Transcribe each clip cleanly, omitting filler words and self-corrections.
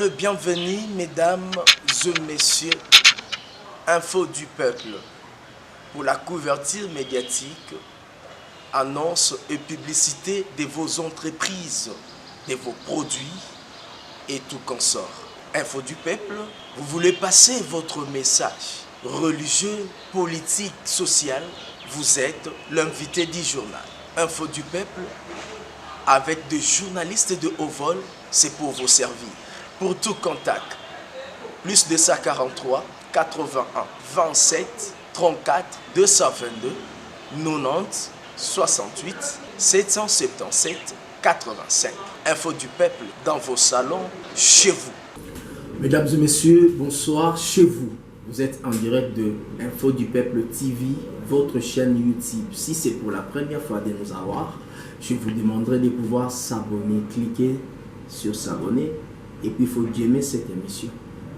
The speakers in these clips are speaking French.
le bienvenu, mesdames et messieurs. Info du peuple. Pour la couverture médiatique, annonce et publicité de vos entreprises, de vos produits et tout consort. Info du peuple, vous voulez passer votre message religieux, politique, social, vous êtes l'invité du journal. Info du peuple, avec des journalistes de haut vol, c'est pour vous servir. Pour tout contact, plus 243 81 27 34 222 90 68 777 85. Info du peuple dans vos salons, chez vous. Mesdames et messieurs, bonsoir chez vous. Vous êtes en direct de Info du Peuple TV, votre chaîne YouTube. Si c'est pour la première fois de nous avoir, je vous demanderai de pouvoir s'abonner, cliquer sur s'abonner et puis il faut aimer cette émission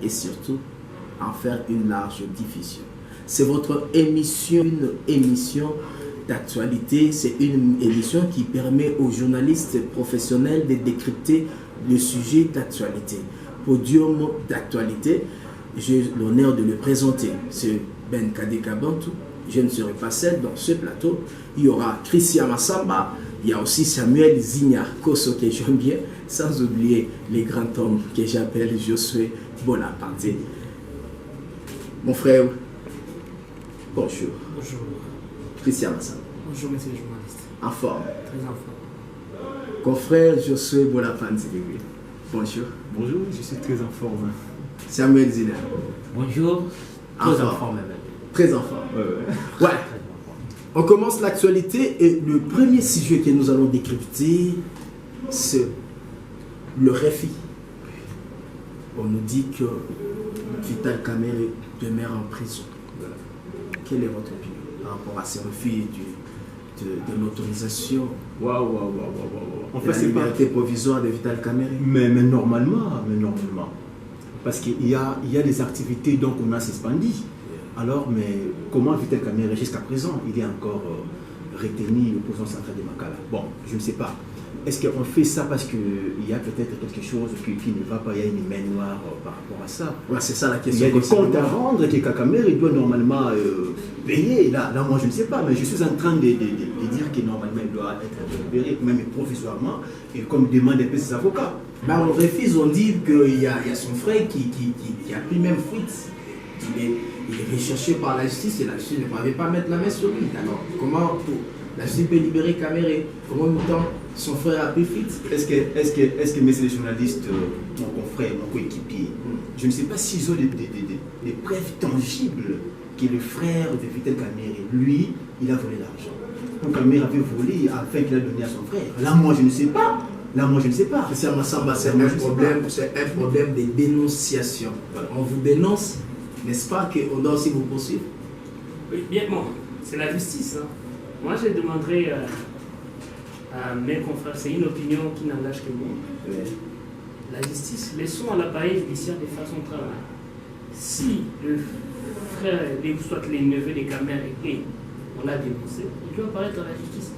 et surtout en faire une large diffusion. C'est votre émission, une émission d'actualité, c'est une émission qui permet aux journalistes professionnels de décrypter le sujet d'actualité. Podium d'actualité, j'ai l'honneur de le présenter. C'est Ben Kadekabantou. Je ne serai pas seul dans ce plateau. Il y aura Christian Massamba, il y a aussi Samuel Zigna Kosso que j'aime bien, sans oublier les grands hommes que j'appelle Josué Bonaparte. Mon frère, bonjour. Bonjour. Christian Massamba. Bonjour, monsieur le journaliste. En forme. Très en forme. Confrère Josué Bonaparte. Bonjour. Bonjour, je suis très en forme. Samuel Zigna. Bonjour. Très en forme, même. Très en forme. Ouais. On commence l'actualité et le premier sujet que nous allons décrypter, c'est le RFI. On nous dit que Vital Kamerhe demeure en prison. Quelle est votre opinion par rapport à ces refus de l'autorisation En de la liberté provisoire de Vital Kamerhe? Mais normalement. Parce qu'il y a des activités donc on a suspendu. Alors, mais comment Vital Kamerhe jusqu'à présent, il est encore retenu au président central de Makala? Bon, je ne sais pas. Est-ce qu'on fait ça parce qu'il y a peut-être quelque chose qui ne va pas, il y a une main noire par rapport à ça? Ouais, c'est ça la question. Il y a des comptes à rendre que Kamerhe doit normalement payer. Là, moi, je ne sais pas, mais je suis en train de dire que normalement, il doit être libéré, même provisoirement, et comme demandent un peu ses avocats. Ben, on refuse, on dit qu'il y a son frère qui a pris même fuite. Il est recherché par la justice et la justice ne pouvait pas mettre la main sur lui. Alors, comment la justice peut libérer Kamerhe? Comment nous son frère a pris fuite? Est-ce que messieurs les journalistes, mon confrère, mon coéquipier, je ne sais pas s'ils ont des preuves tangibles que le frère de Vital Kamerhe, lui, il a volé l'argent. Ou Kamerhe avait volé afin qu'il a donné à son frère. Là, moi, je ne sais pas. C'est un problème de dénonciation. On vous dénonce, n'est-ce pas qu'on doit aussi vous poursuivre? Oui, bien, bon, c'est la justice. Hein. Moi, je demanderai à mes confrères, c'est une opinion qui n'engage que moi. Oui. La justice, laissons à l'appareil judiciaire de faire son travail. Si le frère, soit les neveux des Kamerhe, et on l'a dénoncé, il doit apparaître à la justice.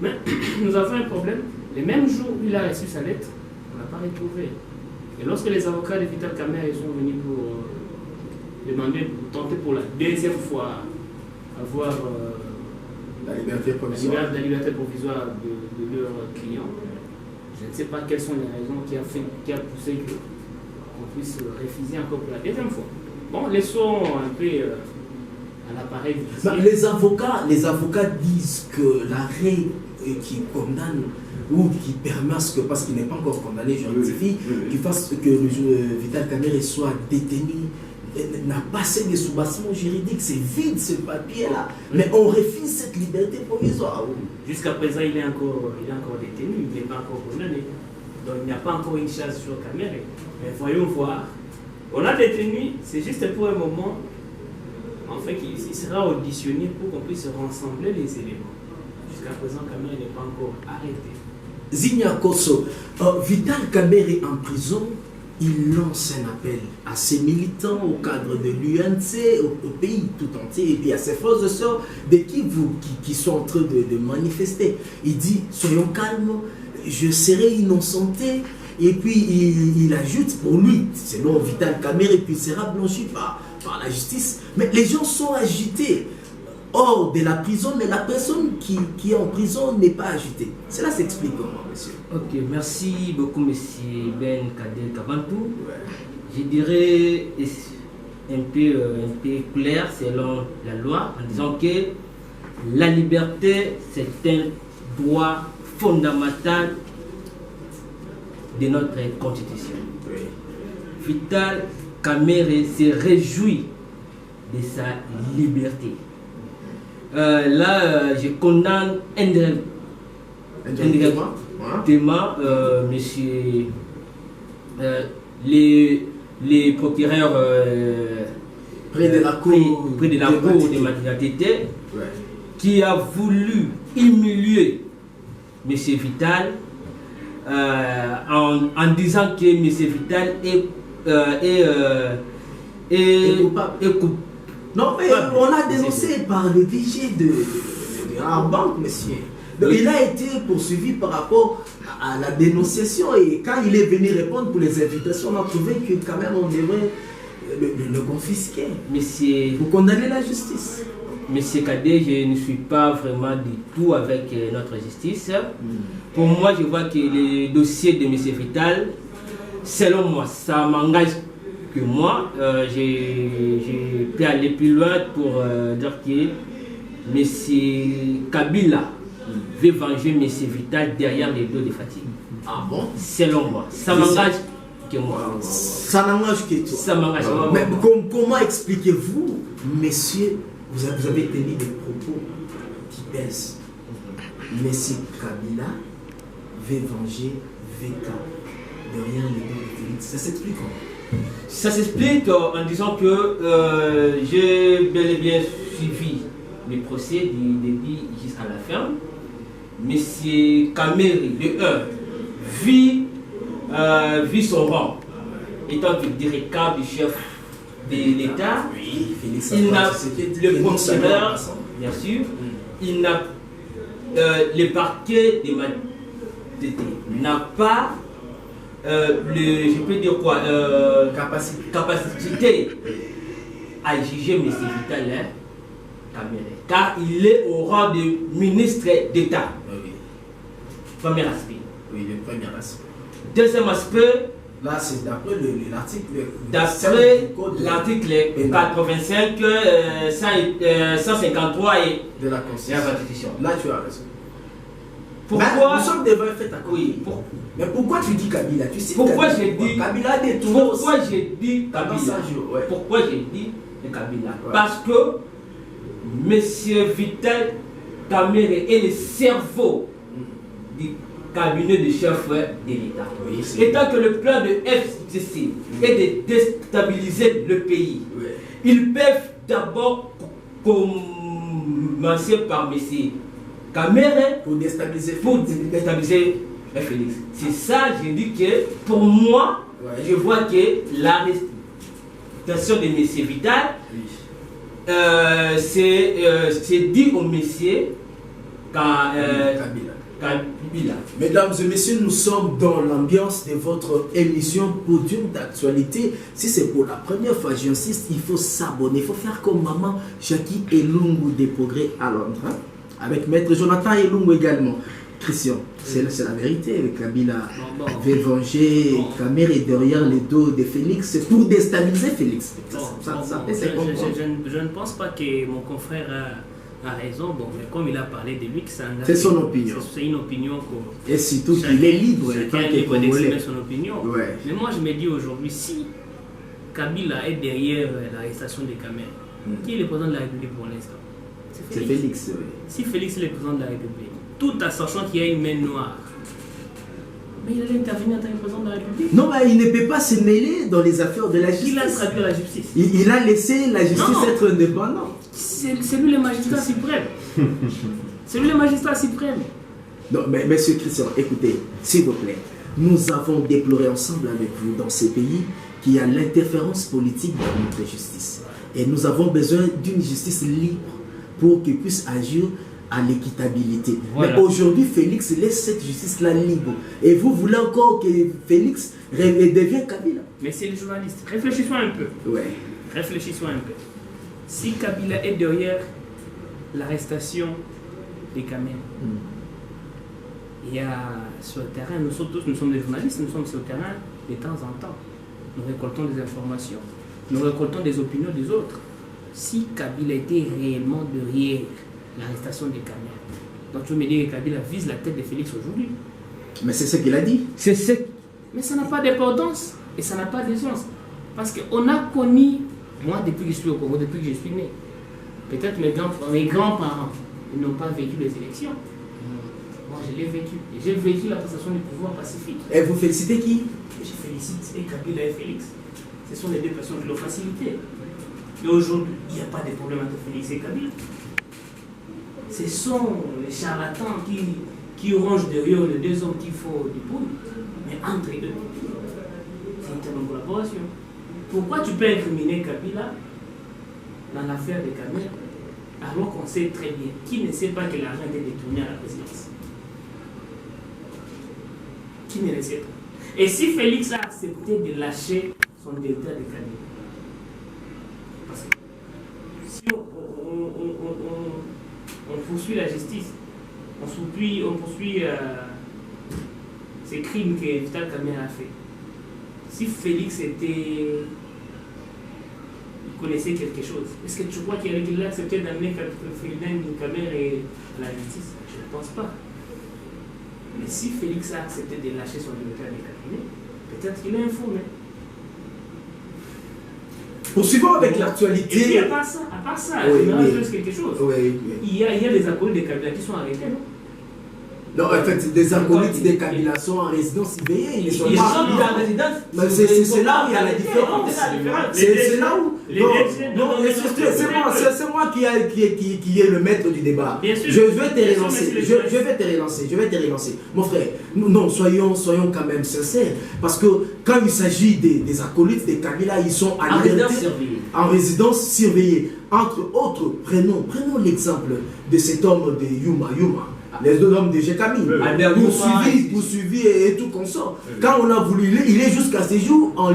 Mais nous avons un problème. Le même jour où il a reçu sa lettre, on n'a pas retrouvé. Et lorsque les avocats de Vital Kamerhe sont venus pour tenter pour la deuxième fois avoir la liberté provisoire de leur client, je ne sais pas quelles sont les raisons qui a poussé qu'on puisse refuser encore pour la deuxième fois. Bon, laissons un peu à l'appareil judiciaire. Les avocats disent que l'arrêt qui condamne ou qui permet à ce que, parce qu'il n'est pas encore condamné, je rectifie, qui fasse que Vital Kamerhe soit détenu, n'a pas assez de soubassement juridique, c'est vide ce papier-là. Mais on refuse cette liberté provisoire. Jusqu'à présent, il est encore détenu, il n'est pas encore condamné. Donc il n'y a pas encore une chasse sur Kamerhe. Mais voyons voir. On l'a détenu, c'est juste pour un moment, en fait, qu'il sera auditionné pour qu'on puisse rassembler les éléments. Jusqu'à présent, Kamerhe n'est pas encore arrêté. Zigna Kosso, Vital Kamerhe en prison, il lance un appel à ses militants au cadre de l'UNC, au pays tout entier, et puis à ses frères et sœurs qui sont en train de manifester. Il dit, soyons calmes, je serai innocenté, et puis il ajoute pour lui, selon Vital Kamerhe, et puis il sera blanchi par la justice. Mais les gens sont agités hors de la prison, mais la personne qui est en prison n'est pas agitée. Cela s'explique comment, monsieur? Ok, merci beaucoup, monsieur Ben Kader Kabantou. Je dirais un peu clair selon la loi, en disant que la liberté, c'est un droit fondamental de notre constitution. Vital Kamerhe se réjouit de sa liberté. Je condamne indirectement monsieur les procureurs près de la cour de maternité qui a voulu humilier monsieur Vital en disant que monsieur Vital est coupable. Non, mais on a dénoncé par le DG de Arbank, monsieur. Donc, il a été poursuivi par rapport à la dénonciation, et quand il est venu répondre pour les invitations, on a trouvé que quand même on devrait le confisquer. Monsieur, pour condamner la justice. Monsieur Kader, je ne suis pas vraiment du tout avec notre justice. Pour moi, je vois que le dossier de monsieur Vital, selon moi, ça m'engage que moi, je peux aller plus loin pour dire que M. Kabila veut venger M. Vital derrière les dos de Fatigue. Ah bon? Selon moi, ça m'engage que moi. Ça n'engage que toi. Ça m'engage. Mais comment expliquez-vous, messieurs, vous avez tenu des propos qui pèsent? M. Kabila veut venger VK derrière les dos de Félix. Ça s'explique comment? Ça s'explique en disant que j'ai bel et bien suivi le procès du début jusqu'à la fin. Monsieur Kamerhe, de 1, vit son rang étant le directeur du chef de l'État. Oui, Félix, il n'a le procureur, bien sûr, il n'a le parquet de maternité n'a pas je peux dire quoi, capacité à juger M. Vital Kamerhe, car il est au rang de ministre d'État. Oui. Premier aspect. Oui, le premier aspect. Deuxième aspect, là c'est d'après l'article. D'après l'article 85, 153 et de la Constitution. Là tu as raison. Pourquoi nous sommes devant un fait à oui, mais pourquoi tu dis Kabila? Tu sais pourquoi j'ai dit Kabila a détourné? Pourquoi j'ai dit Kabila? Pourquoi j'ai dit Kabila? Parce que M. Vital Kamerhe est le cerveau du cabinet du chef de l'État. Oui, étant que le plan de FCC est de déstabiliser le pays, ils peuvent d'abord commencer par M. Kamerhe pour déstabiliser Félix. C'est ça, je dis que pour moi, je vois que l'arrestation de M. Vital, c'est dit au monsieur Kabila. Mesdames et messieurs, nous sommes dans l'ambiance de votre émission Podium d'actualité. Si c'est pour la première fois, j'insiste, il faut s'abonner. Il faut faire comme maman Jackie Elungu des Progrès à Londres. Avec maître Jonathan Elungu également. Christian, c'est la vérité. Kabila veut venger Kamerhe derrière les dos de Félix pour déstabiliser Félix. Je ne pense pas que mon confrère a raison. Bon, mais comme il a parlé de lui, c'est son opinion. C'est une opinion. Et surtout qu'il est libre. Chacun est libre d'exprimer son opinion. Mais moi, je me dis aujourd'hui, si Kabila est derrière l'arrestation de Kamerhe, qui est le président de la République pour l'instant? C'est Félix. Si Félix est le président de la République, tout en sachant qu'il y a une main noire, mais il allait intervenir en tant que président de la République. Non, mais il ne peut pas se mêler dans les affaires de la justice. Il a traduit la justice. Il a laissé la justice être indépendante. C'est lui le magistrat suprême. C'est lui le magistrat suprême. Non, mais monsieur Christian, écoutez, s'il vous plaît, nous avons déploré ensemble avec vous dans ces pays qu'il y a l'interférence politique dans notre justice. Et nous avons besoin d'une justice libre pour qu'il puisse agir à l'équitabilité. Voilà. Mais aujourd'hui, Félix laisse cette justice-là libre. Et vous voulez encore que Félix devienne Kabila. Mais c'est le journaliste. Réfléchissons un peu. Ouais. Réfléchissons un peu. Si Kabila est derrière l'arrestation des caméras, il y a sur le terrain, nous sommes des journalistes, nous sommes sur le terrain de temps en temps. Nous récoltons des informations, nous récoltons des opinions des autres. Si Kabila était réellement derrière l'arrestation des caméras, donc tu veux me dire que Kabila vise la tête de Félix aujourd'hui? Mais c'est ce qu'il a dit. Mais ça n'a pas d'importance et ça n'a pas de sens. Parce qu'on a connu, moi depuis que je suis au Congo, depuis que je suis né, peut-être mes grands-parents n'ont pas vécu les élections. Moi je l'ai vécu. Et j'ai vécu la passation du pouvoir pacifique. Et vous félicitez qui? Je félicite Kabila et Félix. Ce sont les deux personnes qui l'ont facilité. Et aujourd'hui, il n'y a pas de problème entre Félix et Kabila. Ce sont les charlatans qui rangent derrière les deux hommes qui font des poules. Mais entre les deux, c'est une terme de collaboration. Pourquoi tu peux incriminer Kabila dans l'affaire des caméras alors qu'on sait très bien qui ne sait pas que l'argent était détourné à la présidence? Qui ne le sait pas? Et si Félix a accepté de lâcher son directeur de cabinet, parce que si on poursuit la justice, on poursuit ces crimes que Vital Kamerhe a fait, si Félix il connaissait quelque chose, est-ce que tu crois qu'il a accepté d'amener Ferdinand Kamerhe à la justice? Je ne pense pas. Mais si Félix a accepté de lâcher son directeur de cabinet, peut-être qu'il est informé. Poursuivons avec l'actualité. Et puis à part ça, Oui, il me oui. reste quelque chose. Oui. Il y a des acolytes de Kabila qui sont arrêtés, non? Non, en fait, des acolytes des Kabila sont en résidence surveillée. Ils sont Ils pas. sont mis en résidence. Mais c'est là où il y a la différence. C'est là où. Non, c'est moi qui est le maître du débat. Bien sûr. Je vais te relancer. Mon frère, non, soyons quand même sincères. Parce que quand il s'agit des acolytes des Kabila, ils sont en résidence surveillée. Entre autres, prenons l'exemple de cet homme de Yuma. Les deux hommes de Jekami, poursuivi et tout consort. Quand on a voulu, il est jusqu'à ce jour en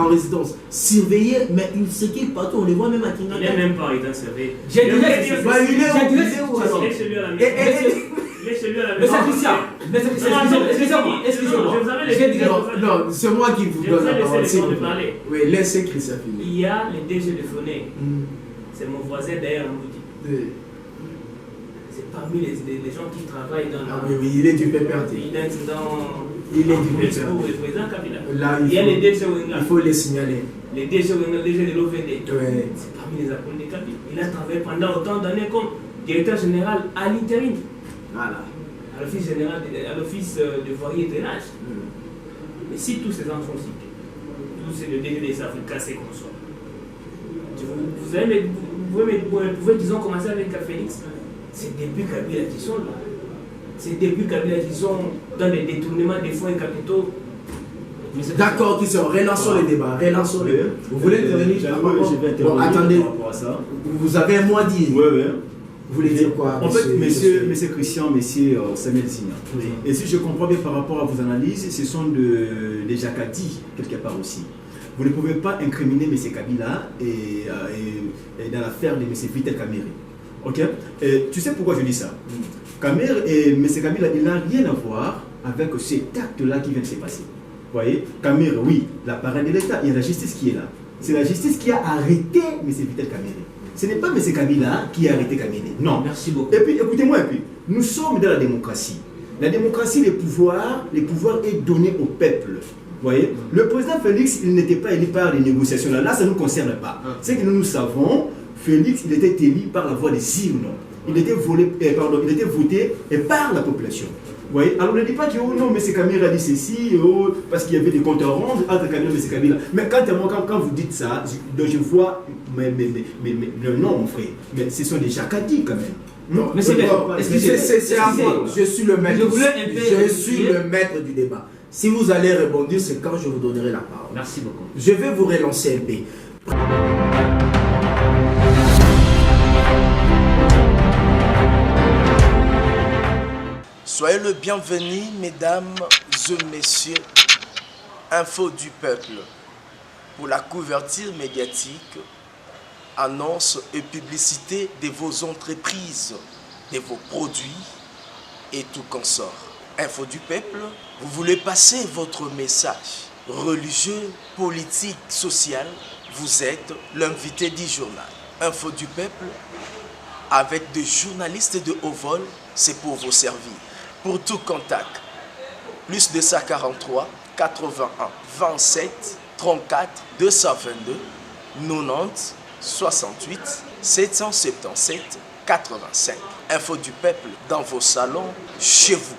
résidence surveillé, mais il se quitte partout, on les voit même à Kingaga. Il n'est même pas en état surveillé. Il est où alors? Il est chez lui à la maison. Il est chez lui à la maison. Excusez-moi. Non, c'est moi qui vous donne la parole. Oui, laissez Christian finir. Il y a les DG de Foné. C'est mon voisin derrière Moudi. C'est parmi les gens qui travaillent dans la... Oui, il est du PPRT. Il est Il est du le président Kabila. Là, Il y a les DG Wenga. il faut les signaler. Les DG Wenga, les DG de l'OVD. Ouais. C'est parmi les acolytes de Kabila. Il a travaillé pendant autant d'années comme directeur général à l'intérim. Voilà. À l'office général, à l'office de voirie et drainage. Mais si tous ces gens sont cités, tous ces DG des Africains, c'est comme ça. Vous pouvez, disons, commencer avec Félix. C'est depuis Kabila qui sont là. C'est depuis Kabila qui sont dans les détournements des fonds et capitaux. D'accord, qui sont. Relançons le débat. Vous voulez intervenir? Bon, attendez. Vous avez un mot à dire. Oui. Vous voulez dire quoi? En fait, monsieur Christian, monsieur Samuel Zina. Oui. Et si je comprends bien par rapport à vos analyses, ce sont des jacadis, quelque part aussi. Vous ne pouvez pas incriminer M. Kabila et dans l'affaire de M. Vital Kamerhe. Ok? Tu sais pourquoi je dis ça? Kamerhe et M. Kabila, il n'a rien à voir avec cet acte-là qui vient de se passer. Vous voyez? Kamerhe, oui, l'appareil de l'État, il y a la justice qui est là. C'est la justice qui a arrêté M. Vital Kamerhe. Ce n'est pas M. Kabila qui a arrêté Kamerhe. Non. Merci beaucoup. Et puis, écoutez-moi, nous sommes dans la démocratie. La démocratie, les pouvoirs est donné au peuple. Vous voyez, le président Félix, il n'était pas élu par les négociations. Là, ça ne nous concerne pas. C'est que nous savons, Félix, il était élu par la voie des urnes. Il était voté par la population. Vous voyez, alors ne dit pas que oh non, M. Kamerhe a dit ceci, oh, parce qu'il y avait des comptes ronds entre Kamerhe et M. Kabila. Mais quand vous dites ça, je vois, mais non, mon frère, mais ce sont des jacadis quand même. Non, mais c'est à moi. Je suis le maître. Je suis le maître du débat. Si vous allez rebondir, c'est quand je vous donnerai la parole. Merci beaucoup. Je vais vous relancer un peu. Soyez le bienvenu, mesdames et messieurs. Info du peuple. Pour la couverture médiatique, annonces et publicité de vos entreprises, de vos produits et tout consort. Info du peuple, vous voulez passer votre message religieux, politique, social, vous êtes l'invité du journal. Info du peuple, avec des journalistes de haut vol, c'est pour vous servir. Pour tout contact, plus 243 81 27 34 222 90 68 777 85. Info du peuple dans vos salons, chez vous.